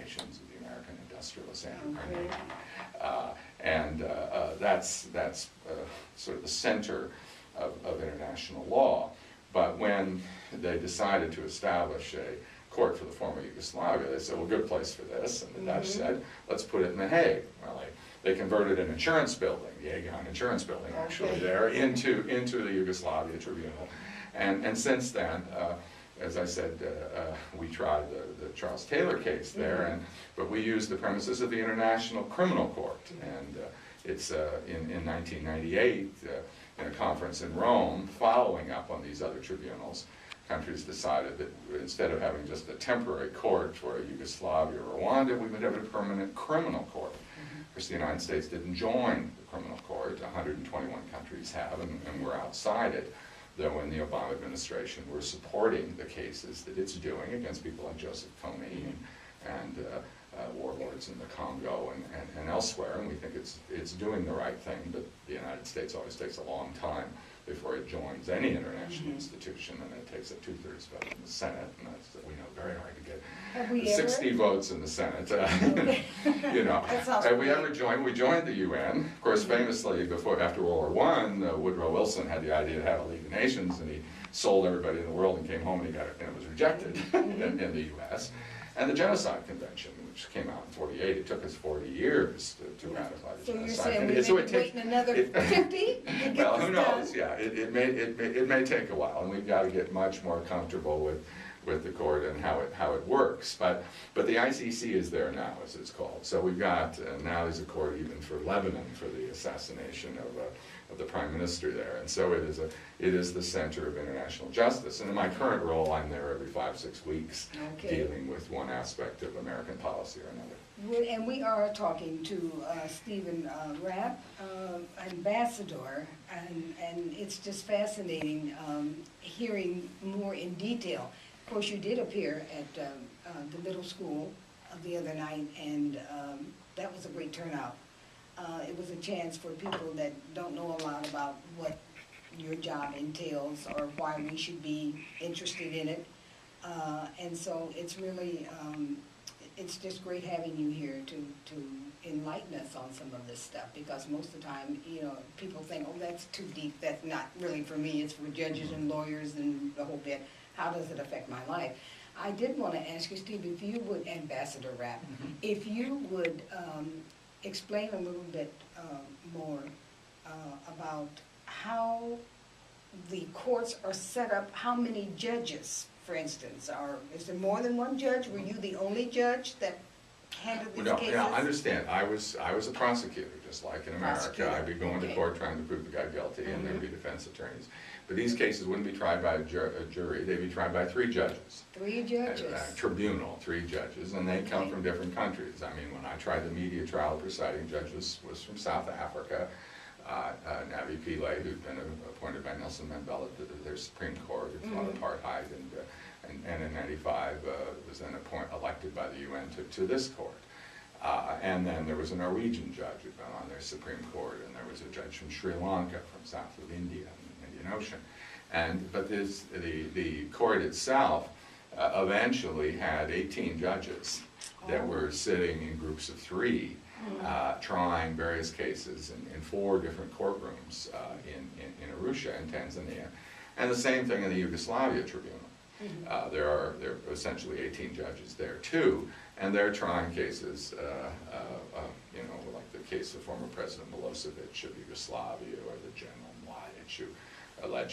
nations of the American industrialist Okay. That's sort of the center of international law. But when they decided to establish a court for the former Yugoslavia, they said, well, good place for this. And the Dutch said, let's put it in The Hague. Well, they converted an insurance building, the Aegon insurance building, actually, there, into the Yugoslavia Tribunal. And since then, as I said, we tried the Charles Taylor case there, but we used the premises of the International Criminal Court. And it's in 1998, in a conference in Rome, following up on these other tribunals, countries decided that instead of having just a temporary court for Yugoslavia or Rwanda, we would have a permanent criminal court. Of course, the United States didn't join the criminal court. 121 countries have, and we're outside it. Though in the Obama administration, we're supporting the cases that it's doing against people like Joseph Kony and warlords in the Congo and elsewhere, and we think it's doing the right thing, but the United States always takes a long time before it joins any international institution, and it takes a 2/3 vote in the Senate, and that's, we know, very hard to get 60 votes in the Senate. You know, have we ever joined? We joined the UN. Of course, famously, after World War I, Woodrow Wilson had the idea to have a League of Nations, and he sold everybody in the world and came home and he got it, and it was rejected in the U.S. And the Genocide Convention, which came out in '48, it took us 40 years to ratify the Genocide Convention. So you're saying we're waiting another 50? Well, who knows? Yeah, it may take a while, and we've got to get much more comfortable with the court and how it works. But the ICC is there now, as it's called. So we've got now there's a court even for Lebanon for the assassination of the prime minister there, and so it is the center of international justice. And in my current role, I'm there every 5-6 weeks, dealing with one aspect of American policy or another. And we are talking to Stephen Rapp, ambassador, and it's just fascinating hearing more in detail. Of course, you did appear at the middle school the other night, and that was a great turnout. It was a chance for people that don't know a lot about what your job entails or why we should be interested in it. And so it's really, it's just great having you here to enlighten us on some of this stuff, because most of the time, you know, people think, oh, that's too deep, that's not really for me, it's for judges and lawyers and the whole bit. How does it affect my life? I did want to ask you, Steve, if you would, Ambassador Rapp, if you would explain a little bit more about how the courts are set up, how many judges, for instance, is there more than one judge? Were you the only judge that handled these cases? Yeah, I understand. I was a prosecutor, just like in America. I'd be going to court trying to prove the guy guilty, and there'd be defense attorneys. But these cases wouldn't be tried by a jury. They'd be tried by 3 judges. 3 judges? Tribunal, 3 judges, and they come from different countries. I mean, when I tried the media trial, the presiding judge was from South Africa. Navi Pillay, who'd been appointed by Nelson Mandela to their Supreme Court, who fought apartheid, and in '95 was then elected by the UN to this court. And then there was a Norwegian judge who'd been on their Supreme Court, and there was a judge from Sri Lanka, from south of India, in the Indian Ocean. But the court itself eventually had 18 judges that were sitting in groups of 3, trying various cases in 4 different courtrooms in Arusha in Tanzania. And the same thing in the Yugoslavia Tribunal. There are essentially 18 judges there too, and they're trying cases, you know, like the case of former President Milosevic of Yugoslavia, or the General Mladic,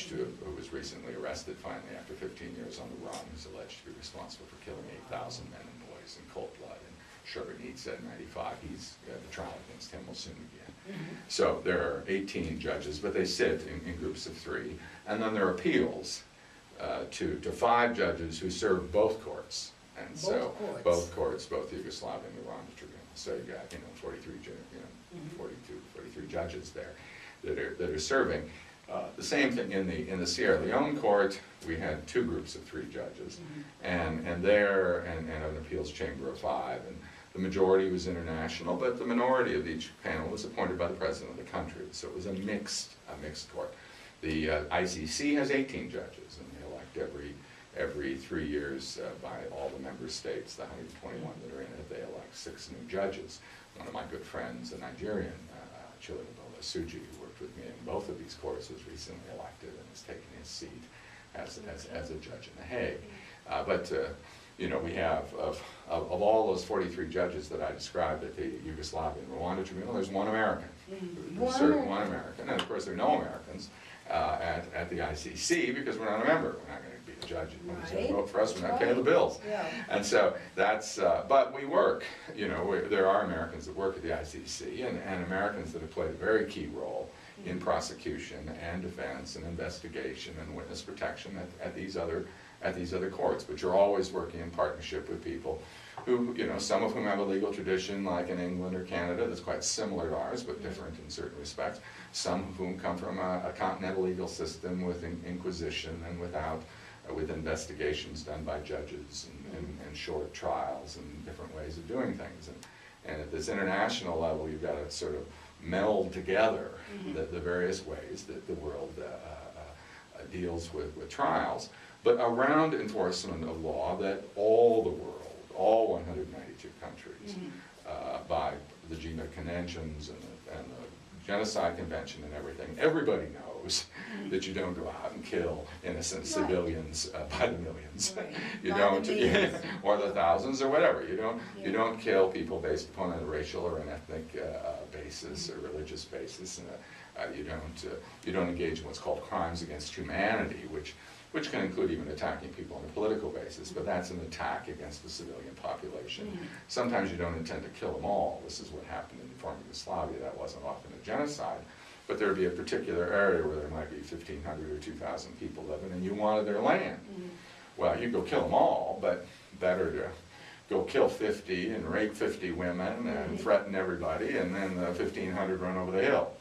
who was recently arrested finally after 15 years on the run, who's alleged to be responsible for killing 8,000 men and boys in cold blood. And Srebrenica in '95, the trial against him will soon begin. So there are 18 judges, but they sit in groups of 3, and then there are appeals to 5 judges who serve both courts, and both courts, both the Yugoslavian and the Rwanda tribunal. So you got 43 judges there that are serving. The same thing in the Sierra Leone court. We had 2 groups of 3 judges, and an appeals chamber of 5, and the majority was international, but the minority of each panel was appointed by the president of the country. So it was a mixed court. The ICC has 18 judges, and they elect every 3 years by all the member states, the 121 that are in it. They 6 new judges. One of my good friends, a Nigerian, Chilingbola Suji, who worked with me in both of these courts, was recently elected and is taking his seat as a judge in The Hague. You know, we have, of all those 43 judges that I described at the Yugoslavian Rwanda Tribunal, there's one American. Who served one American, and of course there are no Americans at the ICC because we're not a member. We're not going to be a judge. Nobody's going to vote for us. We're not paying the bills. Yeah. And so that's, but we work. You know, there are Americans that work at the ICC and Americans that have played a very key role in prosecution and defense and investigation and witness protection at these other courts, which are always working in partnership with people who, you know, some of whom have a legal tradition like in England or Canada that's quite similar to ours but different in certain respects. Some of whom come from a continental legal system with inquisition and with investigations done by judges and short trials and different ways of doing things. And at this international level, you've got to sort of meld together the various ways that the world deals with trials, but around enforcement of law that all the world, all 192 countries, by the Geneva Conventions and the Genocide Convention and everything, everybody knows that you don't go out and kill innocent civilians by the millions. You don't, or the thousands or whatever. You don't kill people based upon a racial or an ethnic basis or religious basis. And, you don't engage in what's called crimes against humanity, which can include even attacking people on a political basis, but that's an attack against the civilian population. Sometimes you don't intend to kill them all. This is what happened in the former Yugoslavia. That wasn't often a genocide, but there would be a particular area where there might be 1,500 or 2,000 people living, and you wanted their land. Well, you go kill them all, but better to go kill 50 and rape 50 women and threaten everybody, and then the 1,500 run over the hill.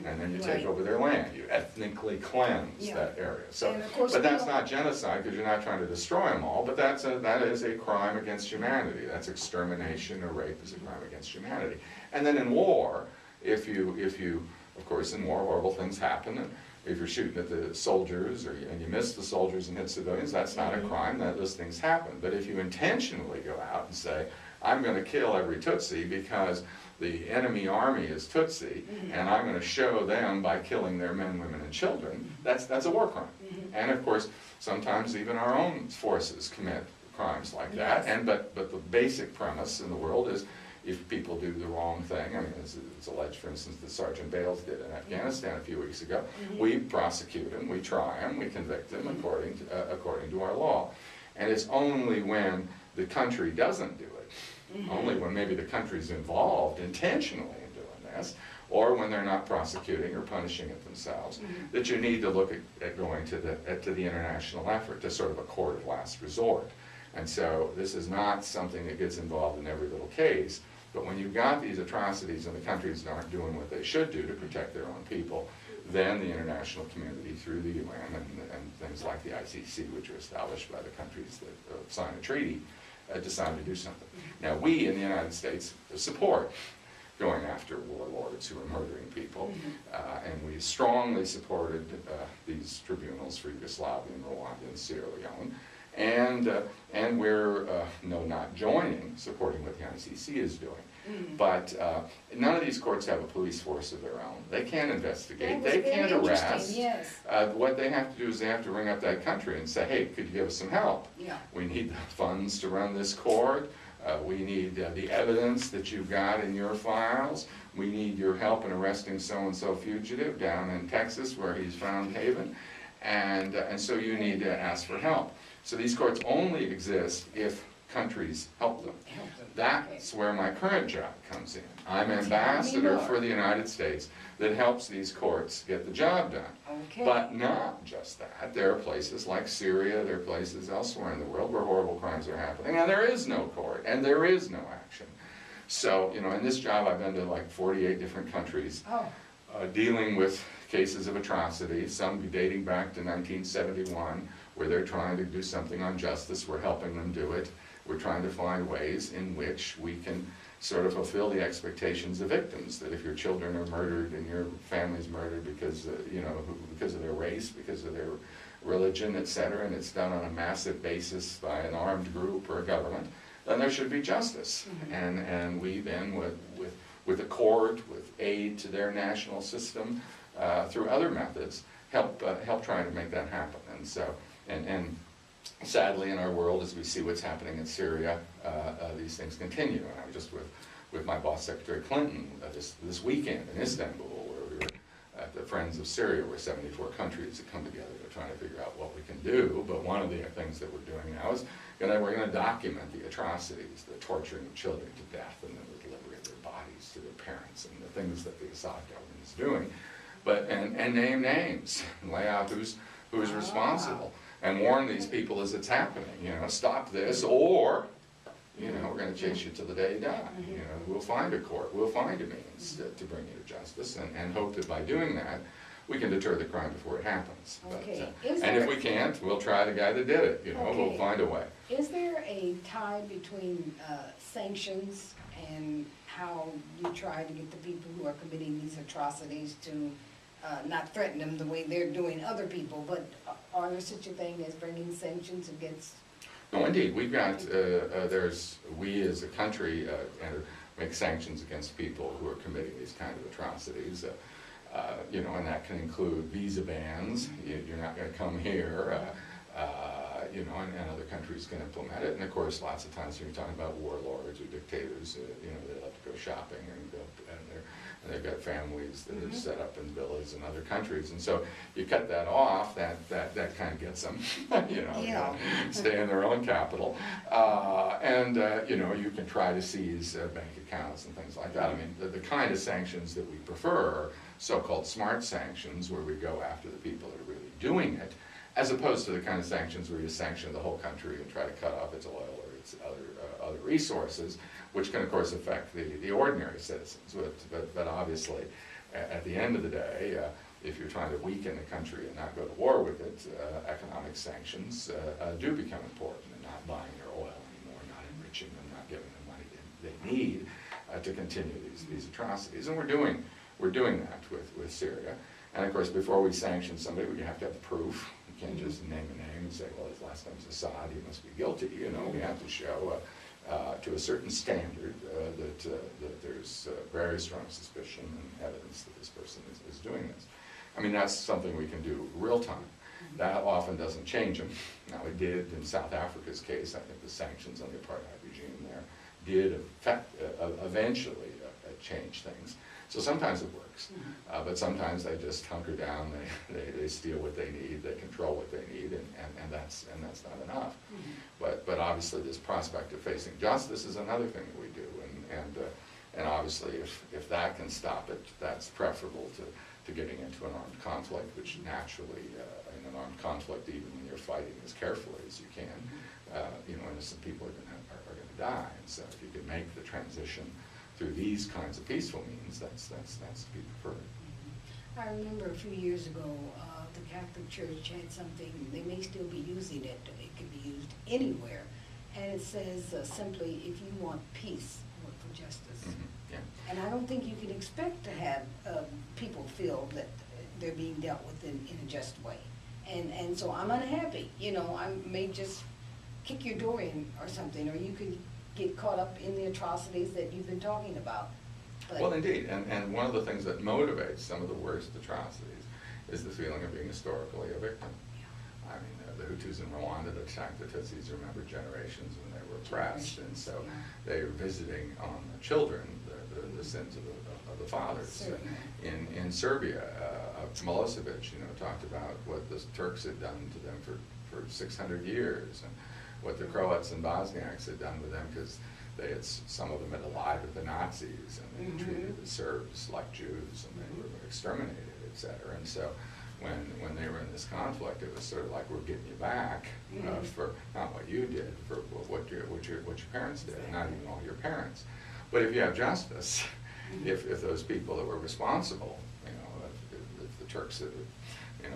And then you take over their land. You ethnically cleanse that area. So, but that's not genocide because you're not trying to destroy them all, but that is a crime against humanity. That's extermination, or rape is a crime against humanity. And then in war, if you, of course in war horrible things happen, and if you're shooting at the soldiers and you miss the soldiers and hit civilians, that's not a crime, those things happen. But if you intentionally go out and say, I'm going to kill every Tutsi because the enemy army is Tutsi, and I'm going to show them by killing their men, women, and children, that's a war crime. And of course, sometimes even our own forces commit crimes like that. And but the basic premise in the world is, if people do the wrong thing, I mean, it's alleged, for instance, that Sergeant Bales did in Afghanistan a few weeks ago, we prosecute him, we try him, we convict him according to our law. And it's only when the country doesn't do it, only when maybe the country's involved intentionally in doing this, or when they're not prosecuting or punishing it themselves, that you need to look at going to the international effort, to sort of a court of last resort. And so this is not something that gets involved in every little case, but when you've got these atrocities and the countries aren't doing what they should do to protect their own people, then the international community, through the UN and things like the ICC, which are established by the countries that sign a treaty, decide to do something. Now we in the United States support going after warlords who are murdering people, and we strongly supported these tribunals for Yugoslavia and Rwanda and Sierra Leone. And we're not joining, supporting what the ICC is doing. But none of these courts have a police force of their own. They can't investigate. They can't arrest. What they have to do is they have to ring up that country and say, hey, could you give us some help? We need the funds to run this court. We need the evidence that you've got in your files. We need your help in arresting so-and-so fugitive down in Texas where he's found haven. And so you need to ask for help. So these courts only exist if countries help them. That's where my current job comes in. I'm ambassador for the United States that helps these courts get the job done. But not just that. There are places like Syria, there are places elsewhere in the world where horrible crimes are happening, and there is no court, and there is no action. So, you know, in this job I've been to like 48 different countries dealing with cases of atrocity, some dating back to 1971, where they're trying to do something on justice. We're helping them do it. We're trying to find ways in which we can sort of fulfill the expectations of victims, that if your children are murdered and your family's murdered because, because of their race, because of their religion, etc., and it's done on a massive basis by an armed group or a government, then there should be justice. And we then, with a court, with aid to their national system, through other methods, help try to make that happen. And so, and sadly in our world, as we see what's happening in Syria, these things continue. And I was just with my boss, Secretary Clinton, this weekend in Istanbul, where we were at the Friends of Syria, where 74 countries have come together to try to figure out what we can do. But one of the things that we're doing now is we're going to document the atrocities, the torturing of children to death, and then the delivery of their bodies to their parents, and the things that the Assad government is doing. But and name names, and lay out who's responsible, and warn these people as it's happening. Stop this, or we're going to chase you till the day you die. We'll find a court, we'll find a means to bring you to justice, and hope that by doing that, we can deter the crime before it happens. Okay. But, and if we can't, we'll try the guy that did it. We'll find a way. Is there a tie between sanctions and how you try to get the people who are committing these atrocities to not threaten them the way they're doing other people, but are there such a thing as bringing sanctions against? No, indeed. We've got, we as a country make sanctions against people who are committing these kind of atrocities. And that can include visa bans. You're not going to come here, and other countries can implement it. And of course, lots of times when you're talking about warlords or dictators, they love to go shopping, and they've got families that are set up in villas in other countries. And so you cut that off, that kind of gets them, stay in their own capital. You can try to seize bank accounts and things like that. I mean, the kind of sanctions that we prefer, so-called smart sanctions, where we go after the people that are really doing it, as opposed to the kind of sanctions where you sanction the whole country and try to cut off its oil or its other resources, which can of course affect the ordinary citizens. But obviously, at the end of the day, if you're trying to weaken the country and not go to war with it, economic sanctions do become important, and not buying their oil anymore, not enriching them, not giving them money they need to continue these atrocities. And we're doing that with Syria. And of course, before we sanction somebody, we have to have proof. You can't just name a name and say, well, his last name's Assad, he must be guilty. We have to show to a certain standard that there's very strong suspicion and evidence that this person is doing this. I mean, that's something we can do real time. That often doesn't change them. Now, it did in South Africa's case. I think the sanctions on the apartheid regime there did eventually change things. So sometimes it works, but sometimes they just hunker down, they steal what they need, they control what they need, and that's not enough. But obviously this prospect of facing justice is another thing that we do, and obviously if that can stop it, that's preferable to getting into an armed conflict, which naturally in an armed conflict, even when you're fighting as carefully as you can, innocent people are going to die. And so if you can make the transition through these kinds of peaceful means, that's to be preferred. I remember a few years ago, the Catholic Church had something, they may still be using it, it can be used anywhere, and it says simply, if you want peace, work for justice. Yeah. And I don't think you can expect to have people feel that they're being dealt with in a just way. And so I'm unhappy, I may just kick your door in or something, or you could get caught up in the atrocities that you've been talking about. But well, indeed, and one of the things that motivates some of the worst atrocities is the feeling of being historically a victim. Yeah. I mean, the Hutus in Rwanda that attacked the Tutsis remember generations when they were oppressed, and so they were visiting on the children the sins of the fathers. In Serbia, Milosevic, talked about what the Turks had done to them for 600 years, and what the Croats and Bosniaks had done with them, because some of them had allied with the Nazis, and they treated the Serbs like Jews, and they were exterminated, etc. And so when they were in this conflict, it was sort of like, we're getting you back for not what you did, for what your parents did, and not even all your parents. But if you have justice, if those people that were responsible, if the Turks had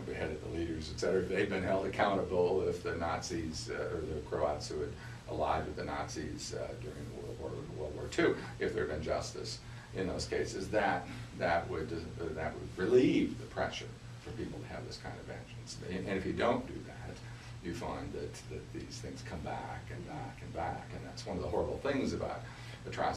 beheaded the leaders, etc., if they'd been held accountable, if the Nazis or the Croats who had allied with the Nazis during World War II, if there had been justice in those cases, that would relieve the pressure for people to have this kind of vengeance. And if you don't do that, you find that these things come back and back and back, and that's one of the horrible things about atrocities.